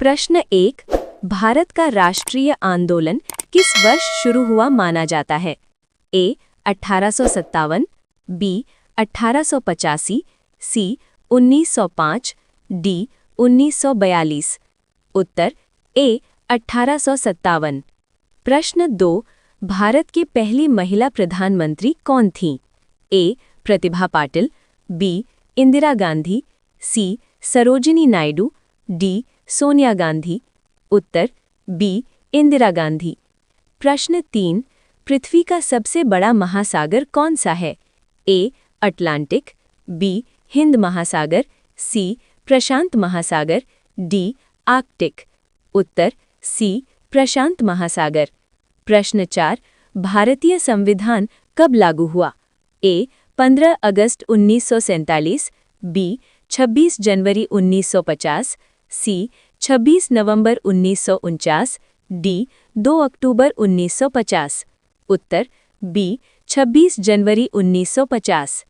प्रश्न 1। भारत का राष्ट्रीय आंदोलन किस वर्ष शुरू हुआ माना जाता है? ए 1857, बी 1885, सी 1905, डी 1942। उत्तर ए 1857। प्रश्न 2। भारत की पहली महिला प्रधानमंत्री कौन थीं? ए प्रतिभा पाटिल, बी इंदिरा गांधी, सी सरोजिनी नायडू, डी सोनिया गांधी। उत्तर बी इंदिरा गांधी। प्रश्न 3। पृथ्वी का सबसे बड़ा महासागर कौन सा है? ए अटलांटिक, बी हिंद महासागर, सी प्रशांत महासागर, डी आर्कटिक। उत्तर सी प्रशांत महासागर। प्रश्न 4। भारतीय संविधान कब लागू हुआ? ए 15 अगस्त 1947, बी 26 जनवरी 1950, सी 26 नवंबर 1949, डी 2 अक्टूबर 1950। उत्तर बी 26 जनवरी 1950।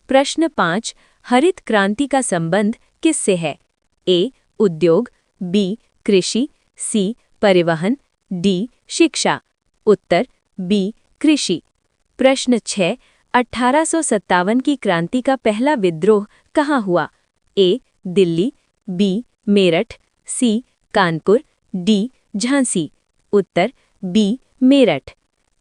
प्रश्न 5। हरित क्रांति का संबंध किससे है? ए उद्योग, बी कृषि, सी परिवहन, डी शिक्षा। उत्तर बी कृषि। प्रश्न 6। 1857 की क्रांति का पहला विद्रोह कहाँ हुआ? ए दिल्ली, बी मेरठ, सी कानपुर, डी झांसी। उत्तर बी मेरठ।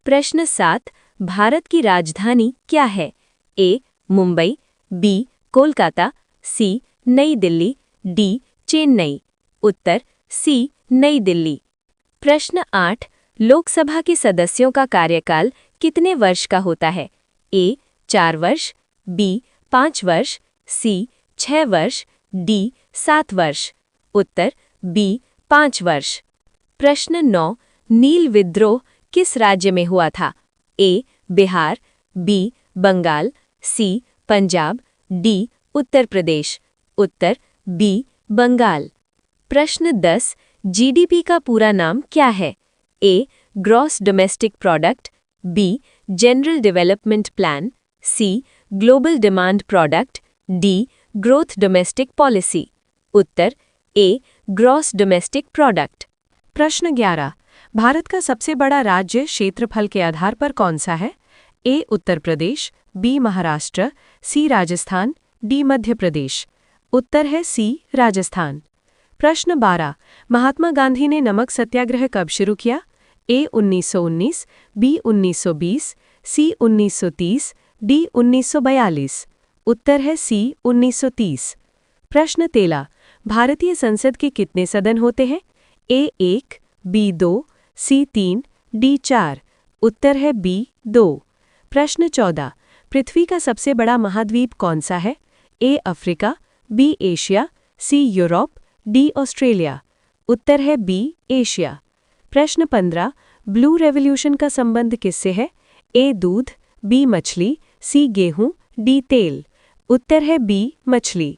प्रश्न 7। भारत की राजधानी क्या है? ए मुंबई, बी कोलकाता, सी नई दिल्ली, डी चेन्नई। उत्तर सी नई दिल्ली। प्रश्न 8। लोकसभा के सदस्यों का कार्यकाल कितने वर्ष का होता है? ए 4 वर्ष, बी 5 वर्ष, सी 6 वर्ष, डी 7 वर्ष। उत्तर बी 5 वर्ष। प्रश्न 9। नील विद्रोह किस राज्य में हुआ था? A Bihar, B Bengal, C Punjab, D Uttar Pradesh. उत्तर बी बंगाल। प्रश्न 10। जीडीपी का पूरा नाम क्या है? A gross domestic product, B general development plan, C global demand product, D growth domestic policy. उत्तर ए ग्रॉस डोमेस्टिक प्रोडक्ट। प्रश्न 11। भारत का सबसे बड़ा राज्य क्षेत्रफल के आधार पर कौन सा है? ए उत्तर प्रदेश, बी महाराष्ट्र, सी राजस्थान, डी मध्य प्रदेश। उत्तर है सी राजस्थान। प्रश्न 12। महात्मा गांधी ने नमक सत्याग्रह कब शुरू किया? ए 1919, बी 1920, सी 1930, डी 1942। उत्तर है सी 1930। प्रश्न 13। भारतीय संसद के कितने सदन होते हैं? ए 1, बी 2, सी 3, डी 4। उत्तर है बी 2। प्रश्न 14। पृथ्वी का सबसे बड़ा महाद्वीप कौन सा है? A Africa, B Asia, C Europe, D Australia. उत्तर है बी एशिया। प्रश्न 15। ब्लू रेवोल्यूशन का संबंध किससे है? ए दूध, बी मछली, सी गेहूं, डी तेल। उत्तर है बी मछली।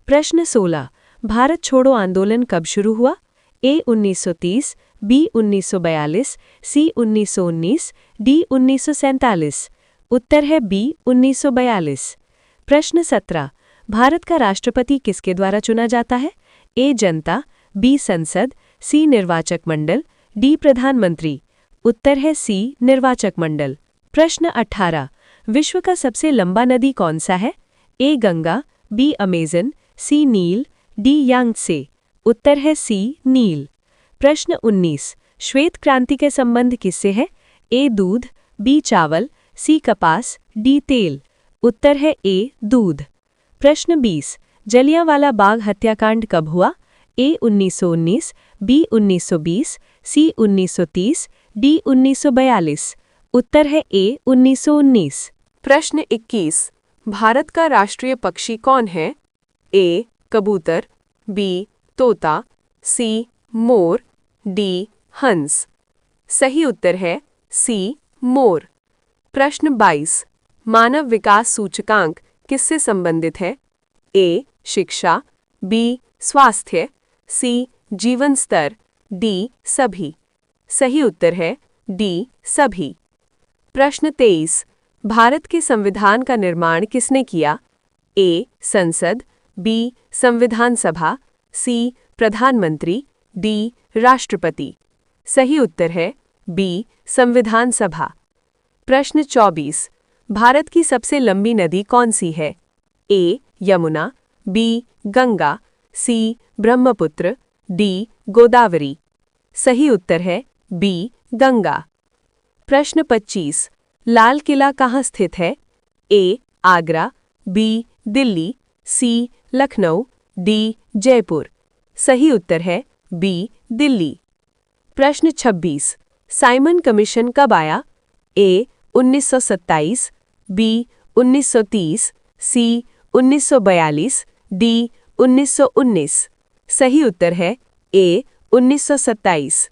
प्रश्न 16। भारत छोड़ो आंदोलन कब शुरू हुआ? ए 1930, बी 1942, सी 1919, डी 1947। उत्तर है बी 1942। प्रश्न 17। भारत का राष्ट्रपति किसके द्वारा चुना जाता है? ए जनता, बी संसद, सी निर्वाचक मंडल, डी प्रधानमंत्री। उत्तर है सी निर्वाचक मंडल। प्रश्न 18। विश्व का सबसे लंबा नदी कौन सा है? ए गंगा, बी अमेजन, सी नील, डी यांगत्से। उत्तर है सी नील। प्रश्न 19। श्वेत क्रांति के संबंध किससे है? ए दूध, बी चावल, सी कपास, डी तेल। उत्तर है ए दूध। प्रश्न 20। जलियांवाला बाग हत्याकांड कब हुआ? ए 1919, बी 1920, सी 1930, डी 1942। उत्तर है ए 1919। प्रश्न 21। भारत का राष्ट्रीय पक्षी कौन है? ए कबूतर, बी तोता, सी मोर, डी हंस। सही उत्तर है सी मोर। प्रश्न 22। मानव विकास सूचकांक किससे संबंधित है? ए शिक्षा, बी स्वास्थ्य, सी जीवन स्तर, डी सभी। सही उत्तर है डी सभी। प्रश्न 23। भारत के संविधान का निर्माण किसने किया? ए संसद, बी संविधान सभा, सी प्रधानमंत्री, डी राष्ट्रपति। सही उत्तर है बी संविधान सभा। प्रश्न 24। भारत की सबसे लंबी नदी कौन सी है? ए यमुना, बी गंगा, सी ब्रह्मपुत्र, डी गोदावरी। सही उत्तर है बी गंगा। प्रश्न 25। लाल किला कहाँ स्थित है? ए आगरा, बी दिल्ली, सी लखनऊ, डी जयपुर। सही उत्तर है बी दिल्ली। प्रश्न 26। साइमन कमीशन कब आया? ए 1927, बी 1930, सी 1942, डी 1919। सही उत्तर है ए 1927।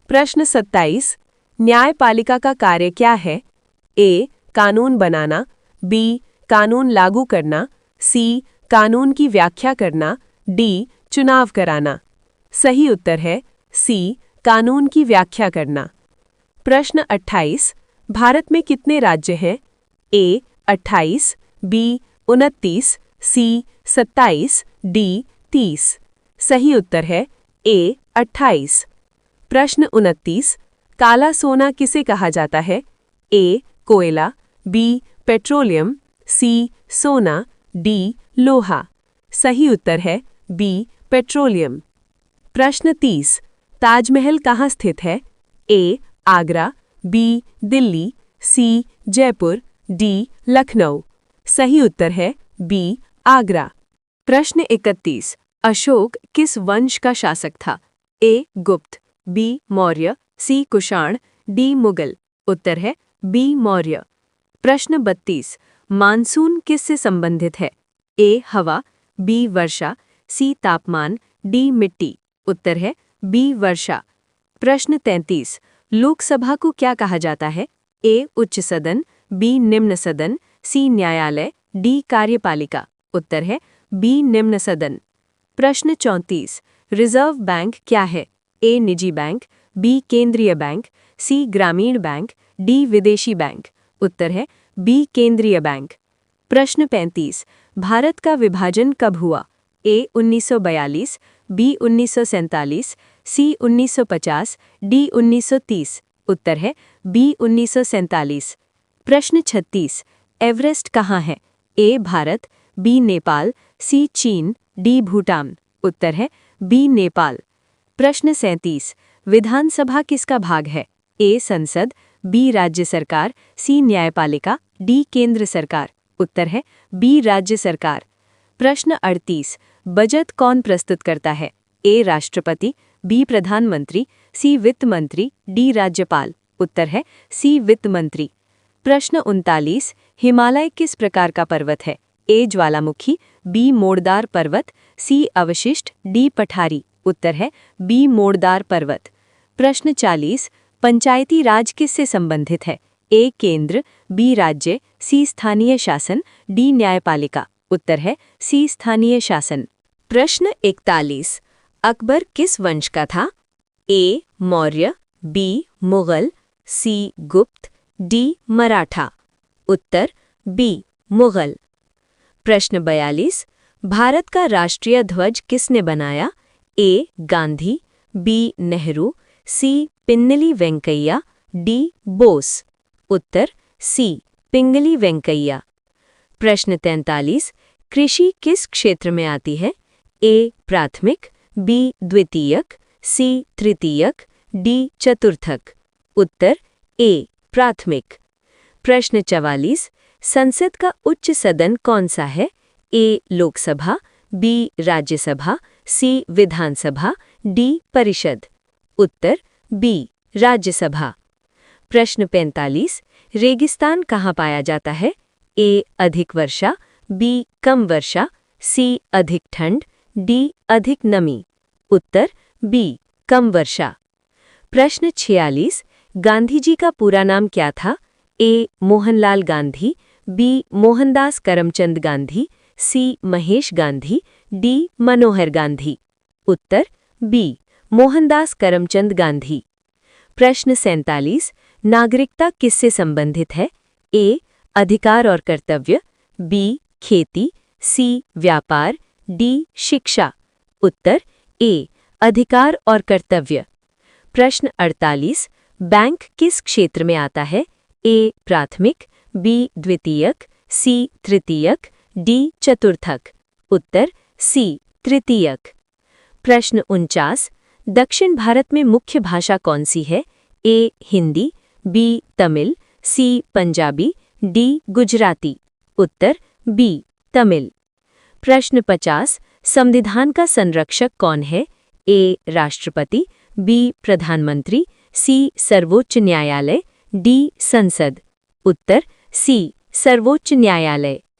प्रश्न 27। न्यायपालिका का कार्य क्या है? ए कानून बनाना, बी कानून लागू करना, सी कानून की व्याख्या करना, डी चुनाव कराना। सही उत्तर है सी कानून की व्याख्या करना। प्रश्न 28। भारत में कितने राज्य हैं? ए 28, बी 29, सी 27, डी 30। सही उत्तर है ए 28। प्रश्न 29। काला सोना किसे कहा जाता है? ए कोयला, बी पेट्रोलियम, सी सोना, डी लोहा। सही उत्तर है बी पेट्रोलियम। प्रश्न 30। ताजमहल कहाँ स्थित है? ए आगरा, बी दिल्ली, सी जयपुर, डी लखनऊ। सही उत्तर है बी आगरा। प्रश्न 31। अशोक किस वंश का शासक था? ए गुप्त, बी मौर्य, सी कुषाण, डी मुगल। उत्तर है बी मौर्य। प्रश्न 32। मानसून किससे संबंधित है? ए हवा, बी वर्षा, सी तापमान, डी मिट्टी। उत्तर है बी वर्षा। प्रश्न 33। लोकसभा को क्या कहा जाता है? ए उच्च सदन, बी निम्न सदन, सी न्यायालय, डी कार्यपालिका। उत्तर है बी निम्न सदन। प्रश्न 34। रिजर्व बैंक क्या है? ए निजी बैंक, बी केंद्रीय बैंक, सी ग्रामीण बैंक, डी विदेशी बैंक। उत्तर है बी केंद्रीय बैंक। प्रश्न 35। भारत का विभाजन कब हुआ? ए 1942, बी 1947, सी 1950, डी 1930। उत्तर है बी 1947। प्रश्न 36। एवरेस्ट कहाँ है? ए भारत, बी नेपाल, सी चीन, डी भूटान। उत्तर है बी नेपाल। प्रश्न 37। विधानसभा किसका भाग है? ए संसद, बी राज्य सरकार, सी न्यायपालिका, डी केंद्र सरकार। उत्तर है बी राज्य सरकार। प्रश्न 38। बजट कौन प्रस्तुत करता है? ए राष्ट्रपति, बी प्रधानमंत्री, सी वित्त मंत्री, डी राज्यपाल। उत्तर है सी वित्त मंत्री। प्रश्न 39। हिमालय किस प्रकार का पर्वत है? ए ज्वालामुखी, बी मोड़दार पर्वत, सी अवशिष्ट, डी पठारी। उत्तर है बी मोड़दार पर्वत। प्रश्न 40। पंचायती राज किससे संबंधित है? ए केंद्र, बी राज्य, सी स्थानीय शासन, डी न्यायपालिका। उत्तर है सी स्थानीय शासन। प्रश्न 41। अकबर किस वंश का था? ए मौर्य, बी मुगल, सी गुप्त, डी मराठा। उत्तर बी मुगल। प्रश्न 42। भारत का राष्ट्रीय ध्वज किसने बनाया? ए गांधी, बी नेहरू, सी पिंगली वेंकैया, डी बोस। उत्तर सी पिंगली वेंकैया। प्रश्न 43। कृषि किस क्षेत्र में आती है? ए प्राथमिक, बी द्वितीयक, सी तृतीयक, डी चतुर्थक। उत्तर ए प्राथमिक। प्रश्न 44। संसद का उच्च सदन कौन सा है? ए लोकसभा, बी राज्यसभा, सी विधानसभा, डी परिषद। उत्तर बी राज्यसभा। प्रश्न 45। रेगिस्तान कहाँ पाया जाता है? ए अधिक वर्षा, बी कम वर्षा, सी अधिक ठंड, डी अधिक नमी। उत्तर बी कम वर्षा। प्रश्न 46। गांधी जी का पूरा नाम क्या था? ए मोहनलाल गांधी, बी मोहनदास करमचंद गांधी, सी महेश गांधी, डी मनोहर गांधी। उत्तर बी मोहनदास करमचंद गांधी। प्रश्न 47। नागरिकता किससे संबंधित है? ए अधिकार और कर्तव्य, बी खेती, सी व्यापार, डी शिक्षा। उत्तर ए अधिकार और कर्तव्य। प्रश्न 48 बैंक किस क्षेत्र में आता है? ए प्राथमिक, बी द्वितीयक, सी तृतीयक, डी चतुर्थक। उत्तर सी तृतीयक। प्रश्न 49 दक्षिण भारत में मुख्य भाषा कौन सी है? ए हिंदी, बी तमिल, सी पंजाबी, डी गुजराती। उत्तर बी तमिल। प्रश्न 50 संविधान का संरक्षक कौन है? ए राष्ट्रपति, बी प्रधानमंत्री, सी सर्वोच्च न्यायालय, डी संसद। उत्तर सी सर्वोच्च न्यायालय।